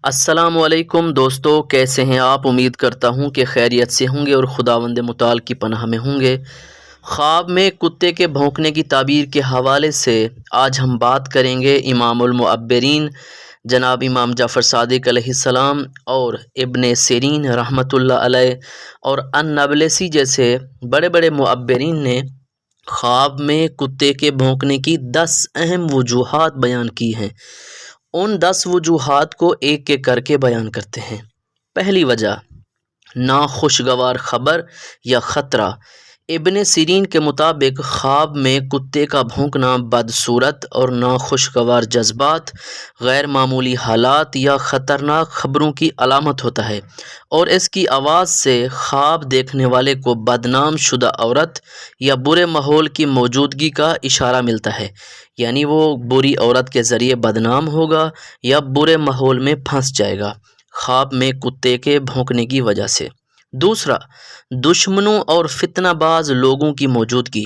السلام علیکم دوستو، کیسے ہیں آپ؟ امید کرتا ہوں کہ خیریت سے ہوں گے اور خداوند متعال کی پناہ میں ہوں گے۔ خواب میں کتے کے بھونکنے کی تعبیر کے حوالے سے آج ہم بات کریں گے امام المعبرین جناب امام جعفر صادق علیہ السلام اور ابن سیرین رحمۃ اللہ علیہ اور النابلسی جیسے بڑے بڑے معبرین نے خواب میں کتے کے بھونکنے کی 10 اہم وجوہات بیان کی ہیں۔ ان 10 وجوہات کو ایک ایک کر کے بیان کرتے ہیں۔ پہلی وجہ، ناخوشگوار خبر یا خطرہ۔ ابن سیرین کے مطابق خواب میں کتے کا بھونکنا بدصورت اور ناخوشگوار جذبات، غیر معمولی حالات یا خطرناک خبروں کی علامت ہوتا ہے، اور اس کی آواز سے خواب دیکھنے والے کو بدنام شدہ عورت یا برے ماحول کی موجودگی کا اشارہ ملتا ہے، یعنی وہ بری عورت کے ذریعے بدنام ہوگا یا برے ماحول میں پھنس جائے گا خواب میں کتے کے بھونکنے کی وجہ سے۔ دوسرا، دشمنوں اور فتنہ باز لوگوں کی موجودگی۔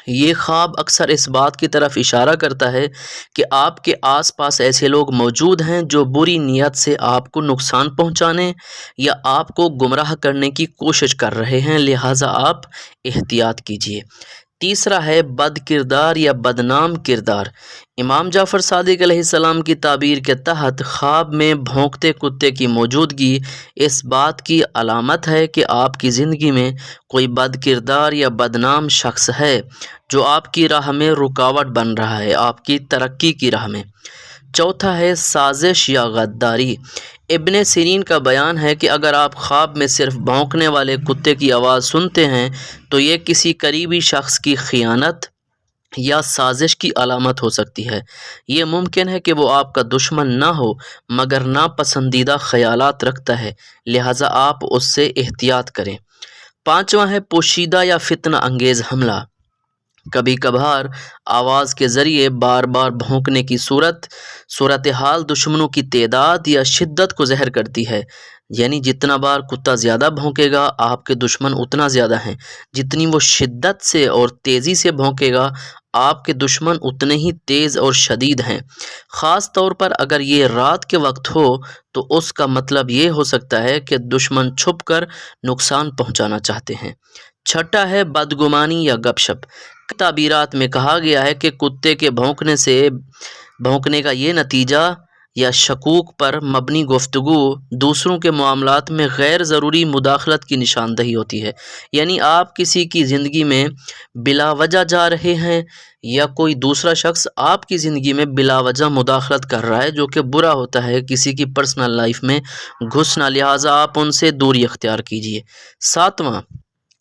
یہ خواب اکثر اس بات کی طرف اشارہ کرتا ہے کہ آپ کے آس پاس ایسے لوگ موجود ہیں جو بری نیت سے آپ کو نقصان پہنچانے یا آپ کو گمراہ کرنے کی کوشش کر رہے ہیں، لہٰذا آپ احتیاط کیجیے۔ تیسرا ہے بد کردار یا بدنام کردار۔ امام جعفر صادق علیہ السلام کی تعبیر کے تحت خواب میں بھونکتے کتے کی موجودگی اس بات کی علامت ہے کہ آپ کی زندگی میں کوئی بد کردار یا بدنام شخص ہے جو آپ کی راہ میں رکاوٹ بن رہا ہے، آپ کی ترقی کی راہ میں۔ چوتھا ہے سازش یا غداری۔ ابن سیرین کا بیان ہے کہ اگر آپ خواب میں صرف بھونکنے والے کتے کی آواز سنتے ہیں تو یہ کسی قریبی شخص کی خیانت یا سازش کی علامت ہو سکتی ہے۔ یہ ممکن ہے کہ وہ آپ کا دشمن نہ ہو مگر ناپسندیدہ خیالات رکھتا ہے، لہٰذا آپ اس سے احتیاط کریں۔ پانچواں ہے پوشیدہ یا فتنہ انگیز حملہ۔ کبھی کبھار آواز کے ذریعے بار بار بھونکنے کی صورتحال دشمنوں کی تعداد یا شدت کو ظاہر کرتی ہے، یعنی جتنا بار کتا زیادہ بھونکے گا آپ کے دشمن اتنا زیادہ ہیں، جتنی وہ شدت سے اور تیزی سے بھونکے گا آپ کے دشمن اتنے ہی تیز اور شدید ہیں۔ خاص طور پر اگر یہ رات کے وقت ہو تو اس کا مطلب یہ ہو سکتا ہے کہ دشمن چھپ کر نقصان پہنچانا چاہتے ہیں۔ چھٹا ہے بدگمانی یا گپ شپ۔ تعبیرات میں کہا گیا ہے کہ کتے کے بھونکنے کا یہ نتیجہ یا شکوک پر مبنی گفتگو دوسروں کے معاملات میں غیر ضروری مداخلت کی نشاندہی ہوتی ہے، یعنی آپ کسی کی زندگی میں بلا وجہ جا رہے ہیں یا کوئی دوسرا شخص آپ کی زندگی میں بلا وجہ مداخلت کر رہا ہے، جو کہ برا ہوتا ہے، کسی کی پرسنل لائف میں گھسنا، لہٰذا آپ ان سے دوری اختیار کیجیے۔ ساتواں،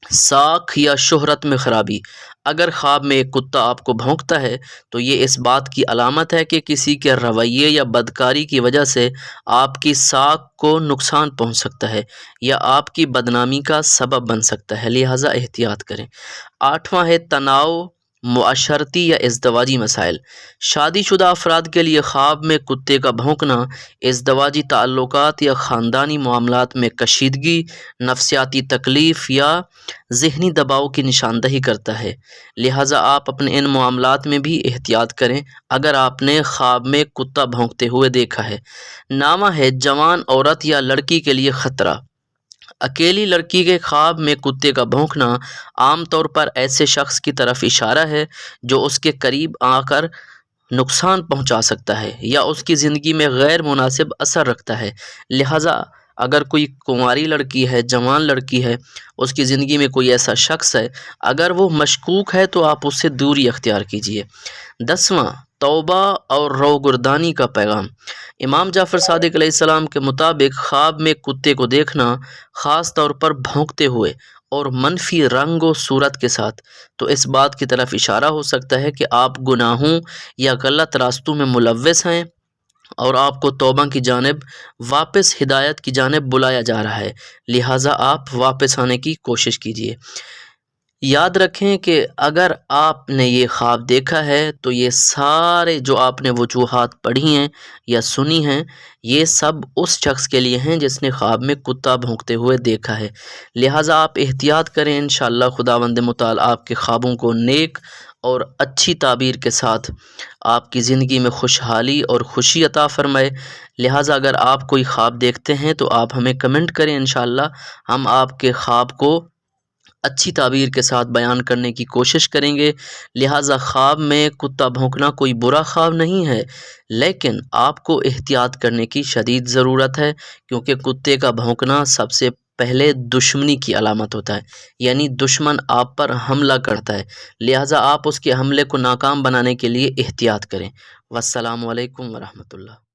ساکھ یا شہرت میں خرابی۔ اگر خواب میں ایک کتا آپ کو بھونکتا ہے تو یہ اس بات کی علامت ہے کہ کسی کے رویے یا بدکاری کی وجہ سے آپ کی ساکھ کو نقصان پہنچ سکتا ہے یا آپ کی بدنامی کا سبب بن سکتا ہے، لہٰذا احتیاط کریں۔ آٹھواں ہے تناؤ، معاشرتی یا ازدواجی مسائل۔ شادی شدہ افراد کے لیے خواب میں کتے کا بھونکنا ازدواجی تعلقات یا خاندانی معاملات میں کشیدگی، نفسیاتی تکلیف یا ذہنی دباؤ کی نشاندہی کرتا ہے، لہٰذا آپ اپنے ان معاملات میں بھی احتیاط کریں اگر آپ نے خواب میں کتا بھونکتے ہوئے دیکھا ہے۔ نامہ ہے جوان عورت یا لڑکی کے لیے خطرہ۔ اکیلی لڑکی کے خواب میں کتے کا بھونکنا عام طور پر ایسے شخص کی طرف اشارہ ہے جو اس کے قریب آ کر نقصان پہنچا سکتا ہے یا اس کی زندگی میں غیر مناسب اثر رکھتا ہے، لہٰذا اگر کوئی کنواری لڑکی ہے، جوان لڑکی ہے، اس کی زندگی میں کوئی ایسا شخص ہے، اگر وہ مشکوک ہے تو آپ اس سے دوری اختیار کیجیے۔ 10واں، توبہ اور روگردانی کا پیغام۔ امام جعفر صادق علیہ السلام کے مطابق خواب میں کتے کو دیکھنا، خاص طور پر بھونکتے ہوئے اور منفی رنگ و صورت کے ساتھ، تو اس بات کی طرف اشارہ ہو سکتا ہے کہ آپ گناہوں یا غلط راستوں میں ملوث ہیں اور آپ کو توبہ کی جانب واپس ہدایت کی جانب بلایا جا رہا ہے، لہٰذا آپ واپس آنے کی کوشش کیجیے۔ یاد رکھیں کہ اگر آپ نے یہ خواب دیکھا ہے تو یہ سارے جو آپ نے وجوہات پڑھی ہیں یا سنی ہیں، یہ سب اس شخص کے لیے ہیں جس نے خواب میں کتا بھونکتے ہوئے دیکھا ہے، لہٰذا آپ احتیاط کریں۔ انشاءاللہ خداوند متعال آپ کے خوابوں کو نیک اور اچھی تعبیر کے ساتھ آپ کی زندگی میں خوشحالی اور خوشی عطا فرمائے۔ لہٰذا اگر آپ کوئی خواب دیکھتے ہیں تو آپ ہمیں کمنٹ کریں، انشاءاللہ ہم آپ کے خواب کو اچھی تعبیر کے ساتھ بیان کرنے کی کوشش کریں گے۔ لہٰذا خواب میں کتا بھونکنا کوئی برا خواب نہیں ہے، لیکن آپ کو احتیاط کرنے کی شدید ضرورت ہے، کیونکہ کتے کا بھونکنا سب سے پہلے دشمنی کی علامت ہوتا ہے، یعنی دشمن آپ پر حملہ کرتا ہے۔ لہٰذا آپ اس کے حملے کو ناکام بنانے کے لیے احتیاط کریں۔ والسلام علیکم ورحمۃ اللہ۔